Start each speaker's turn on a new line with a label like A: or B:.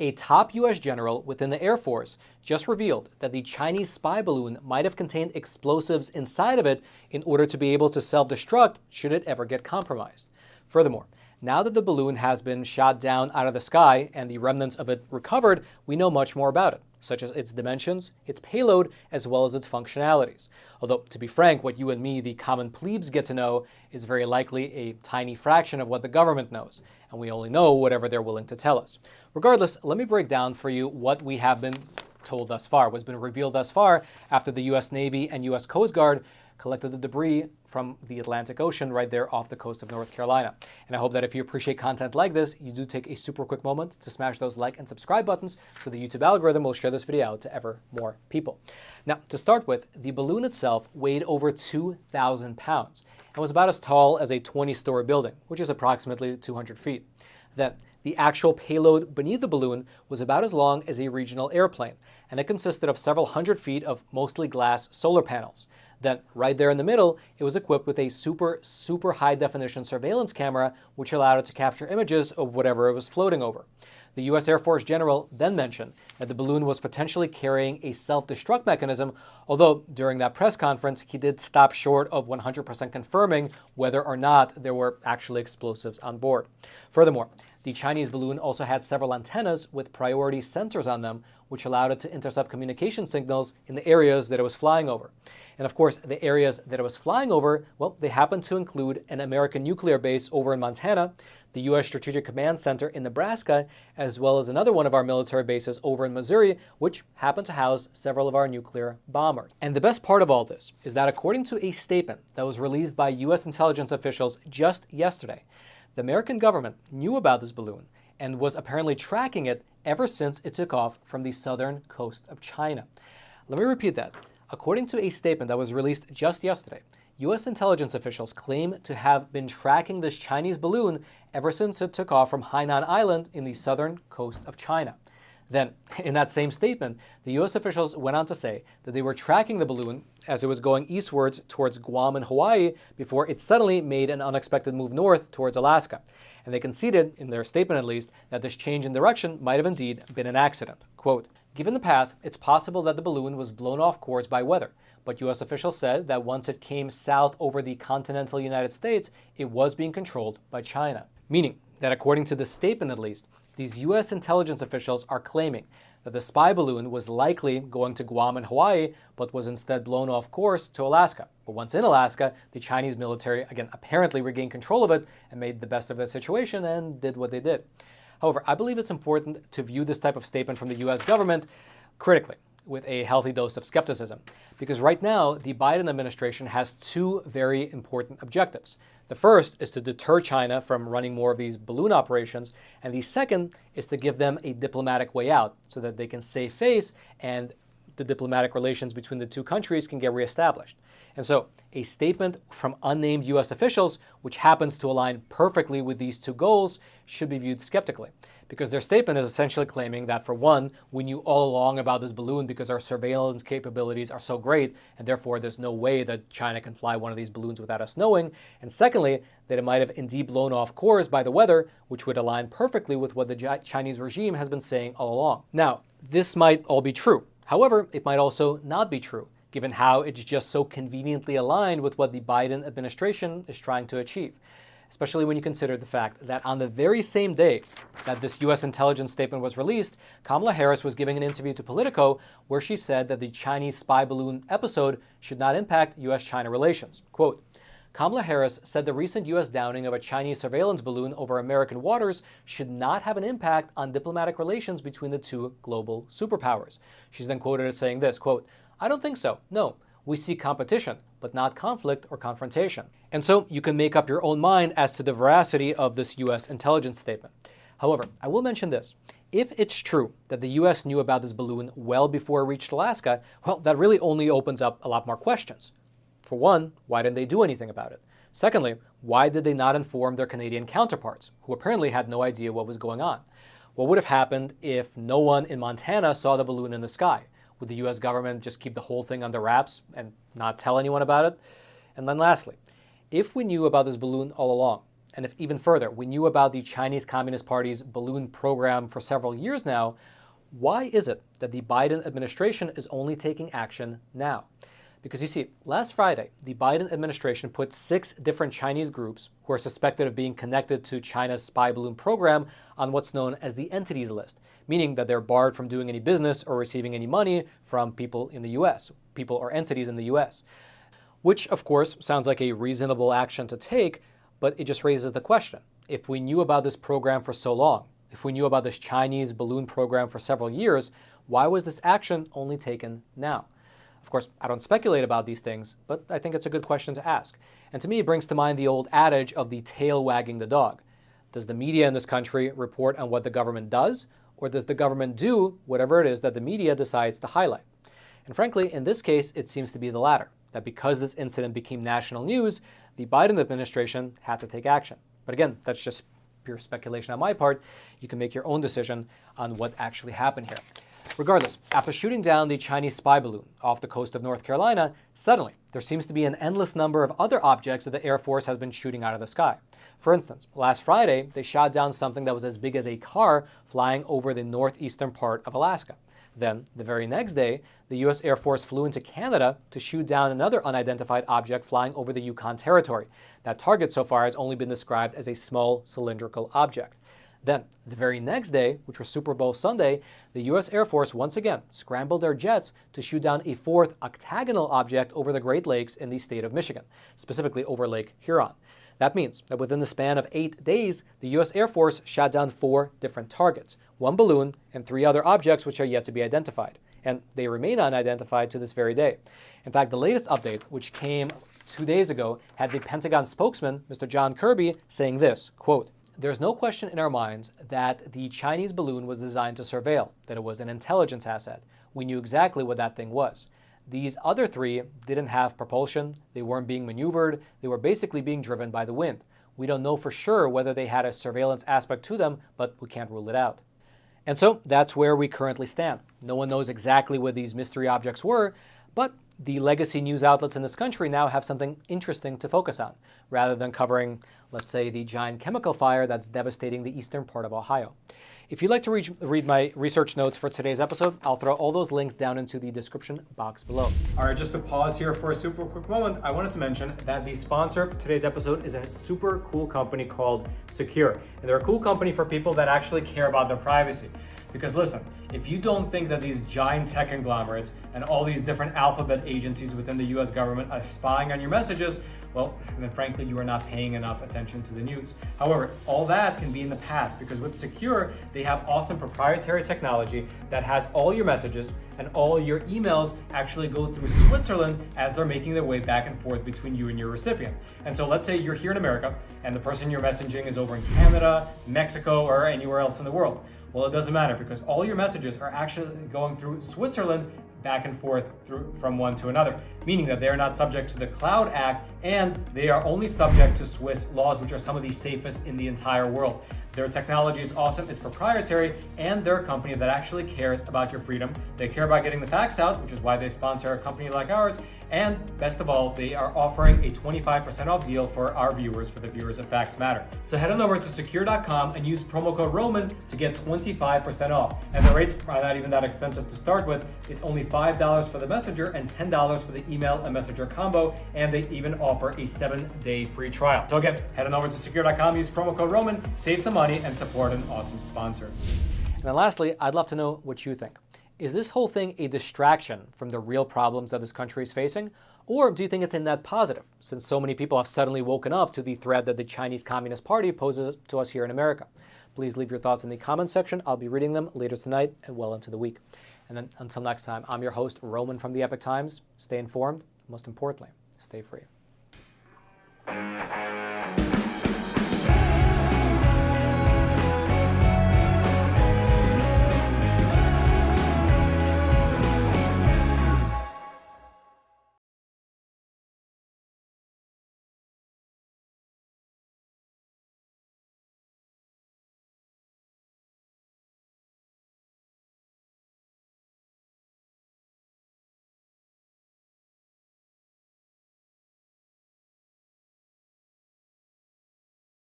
A: A top U.S. general within the Air Force just revealed that the Chinese spy balloon might have contained explosives inside of it in order to be able to self-destruct should it ever get compromised. Furthermore, now that the balloon has been shot down out of the sky and the remnants of it recovered, we know much more about it, such as its dimensions, its payload, as well as its functionalities. Although, to be frank, what you and me, the common plebes, get to know is very likely a tiny fraction of what the government knows, and we only know whatever they're willing to tell us. Regardless, let me break down for you what we have been told thus far, what's been revealed thus far after the U.S. Navy and U.S. Coast Guard collected the debris from the Atlantic Ocean right there off the coast of North Carolina. And I hope that if you appreciate content like this, you do take a super quick moment to smash those like and subscribe buttons so the YouTube algorithm will share this video out to ever more people. Now, to start with, the balloon itself weighed over 2,000 pounds and was about as tall as a 20-story building, which is approximately 200 feet. Then, the actual payload beneath the balloon was about as long as a regional airplane, and it consisted of several hundred feet of mostly glass solar panels. Then, right there in the middle, it was equipped with a super high-definition surveillance camera, which allowed it to capture images of whatever it was floating over. The U.S. Air Force general then mentioned that the balloon was potentially carrying a self-destruct mechanism, although during that press conference, he did stop short of 100% confirming whether or not there were actually explosives on board. Furthermore, the Chinese balloon also had several antennas with priority sensors on them, which allowed it to intercept communication signals in the areas that it was flying over. And of course, the areas that it was flying over, well, they happen to include an American nuclear base over in Montana, the U.S. Strategic Command Center in Nebraska, as well as another one of our military bases over in Missouri, which happened to house several of our nuclear bombers. And the best part of all this is that according to a statement that was released by U.S. intelligence officials just yesterday, the American government knew about this balloon and was apparently tracking it ever since it took off from the southern coast of China. Let me repeat that. According to a statement that was released just yesterday, U.S. intelligence officials claim to have been tracking this Chinese balloon ever since it took off from Hainan Island in the southern coast of China. Then, in that same statement, the U.S. officials went on to say that they were tracking the balloon as it was going eastwards towards Guam and Hawaii before it suddenly made an unexpected move north towards Alaska. And they conceded, in their statement at least, that this change in direction might have indeed been an accident. Quote, "Given the path, it's possible that the balloon was blown off course by weather, but U.S. officials said that once it came south over the continental United States, it was being controlled by China." Meaning that according to the statement at least, these U.S. intelligence officials are claiming that the spy balloon was likely going to Guam and Hawaii, but was instead blown off course to Alaska. But once in Alaska, the Chinese military, again, apparently regained control of it and made the best of the situation and did what they did. However, I believe it's important to view this type of statement from the U.S. government critically, with a healthy dose of skepticism. Because right now, the Biden administration has two very important objectives. The first is to deter China from running more of these balloon operations, and the second is to give them a diplomatic way out so that they can save face and the diplomatic relations between the two countries can get reestablished. And so, a statement from unnamed U.S. officials, which happens to align perfectly with these two goals, should be viewed skeptically. Because their statement is essentially claiming that, for one, we knew all along about this balloon because our surveillance capabilities are so great, and therefore there's no way that China can fly one of these balloons without us knowing. And secondly, that it might have indeed blown off course by the weather, which would align perfectly with what the Chinese regime has been saying all along. Now, this might all be true. However, it might also not be true, given how it's just so conveniently aligned with what the Biden administration is trying to achieve. Especially when you consider the fact that on the very same day that this U.S. intelligence statement was released, Kamala Harris was giving an interview to Politico where she said that the Chinese spy balloon episode should not impact U.S.-China relations. Quote, Kamala Harris said the recent U.S. downing of a Chinese surveillance balloon over American waters should not have an impact on diplomatic relations between the two global superpowers. She's then quoted as saying this, quote, "I don't think so. No. We see competition, but not conflict or confrontation." And so you can make up your own mind as to the veracity of this U.S. intelligence statement. However, I will mention this. If it's true that the U.S. knew about this balloon well before it reached Alaska, well, that really only opens up a lot more questions. For one, why didn't they do anything about it? Secondly, why did they not inform their Canadian counterparts, who apparently had no idea what was going on? What would have happened if no one in Montana saw the balloon in the sky? Would the U.S. government just keep the whole thing under wraps and not tell anyone about it? And then lastly, if we knew about this balloon all along, and if even further, we knew about the Chinese Communist Party's balloon program for several years now, why is it that the Biden administration is only taking action now? Because you see, last Friday, the Biden administration put 6 different Chinese groups who are suspected of being connected to China's spy balloon program on what's known as the entities list, meaning that they're barred from doing any business or receiving any money from people in the U.S., people or entities in the U.S., which, of course, sounds like a reasonable action to take, but it just raises the question. If we knew about this program for so long, if we knew about this Chinese balloon program for several years, why was this action only taken now? Of course, I don't speculate about these things, but I think it's a good question to ask. And to me, it brings to mind the old adage of the tail wagging the dog. Does the media in this country report on what the government does, or does the government do whatever it is that the media decides to highlight? And frankly, in this case, it seems to be the latter, that because this incident became national news, the Biden administration had to take action. But again, that's just pure speculation on my part. You can make your own decision on what actually happened here. Regardless, after shooting down the Chinese spy balloon off the coast of North Carolina, suddenly there seems to be an endless number of other objects that the Air Force has been shooting out of the sky. For instance, last Friday, they shot down something that was as big as a car flying over the northeastern part of Alaska. Then, the very next day, the U.S. Air Force flew into Canada to shoot down another unidentified object flying over the Yukon Territory. That target so far has only been described as a small cylindrical object. Then, the very next day, which was Super Bowl Sunday, the U.S. Air Force once again scrambled their jets to shoot down a 4th octagonal object over the Great Lakes in the state of Michigan, specifically over Lake Huron. That means that within the span of 8 days, the U.S. Air Force shot down 4 different targets, 1 balloon, and 3 other objects which are yet to be identified. And they remain unidentified to this very day. In fact, the latest update, which came 2 days ago, had the Pentagon spokesman, Mr. John Kirby, saying this, quote, "There's no question in our minds that the Chinese balloon was designed to surveil, that it was an intelligence asset. We knew exactly what that thing was. These other 3 didn't have propulsion, they weren't being maneuvered, they were basically being driven by the wind. We don't know for sure whether they had a surveillance aspect to them, but we can't rule it out." And so that's where we currently stand. No one knows exactly what these mystery objects were, but the legacy news outlets in this country now have something interesting to focus on, rather than covering, let's say, the giant chemical fire that's devastating the eastern part of Ohio. If you'd like to read my research notes for today's episode, I'll throw all those links down into the description box below. All right, just to pause here for a super quick moment, I wanted to mention that the sponsor for today's episode is a super cool company called Secure. And they're a cool company for people that actually care about their privacy. Because listen, if you don't think that these giant tech conglomerates and all these different alphabet agencies within the US government are spying on your messages, well, then frankly, you are not paying enough attention to the news. However, all that can be in the past because with Secure, they have awesome proprietary technology that has all your messages and all your emails actually go through Switzerland as they're making their way back and forth between you and your recipient. And so let's say you're here in America and the person you're messaging is over in Canada, Mexico, or anywhere else in the world. Well, it doesn't matter because all your messages are actually going through Switzerland back and forth from one to another, meaning that they are not subject to the Cloud Act and they are only subject to Swiss laws, which are some of the safest in the entire world. Their technology is awesome, it's proprietary, and they're a company that actually cares about your freedom. They care about getting the facts out, which is why they sponsor a company like ours. And best of all, they are offering a 25% off deal for our viewers, for the viewers of Facts Matter. So head on over to secure.com and use promo code Roman to get 25% off. And the rates are not even that expensive to start with. It's only $5 for the messenger and $10 for the email and messenger combo. And they even offer a 7-day free trial. So again, head on over to secure.com, use promo code Roman, save some money, and support an awesome sponsor. And then lastly, I'd love to know what you think. Is this whole thing a distraction from the real problems that this country is facing? Or do you think it's a net positive, since so many people have suddenly woken up to the threat that the Chinese Communist Party poses to us here in America? Please leave your thoughts in the comments section. I'll be reading them later tonight and well into the week. And then until next time, I'm your host, Roman from the Epoch Times. Stay informed. Most importantly, stay free.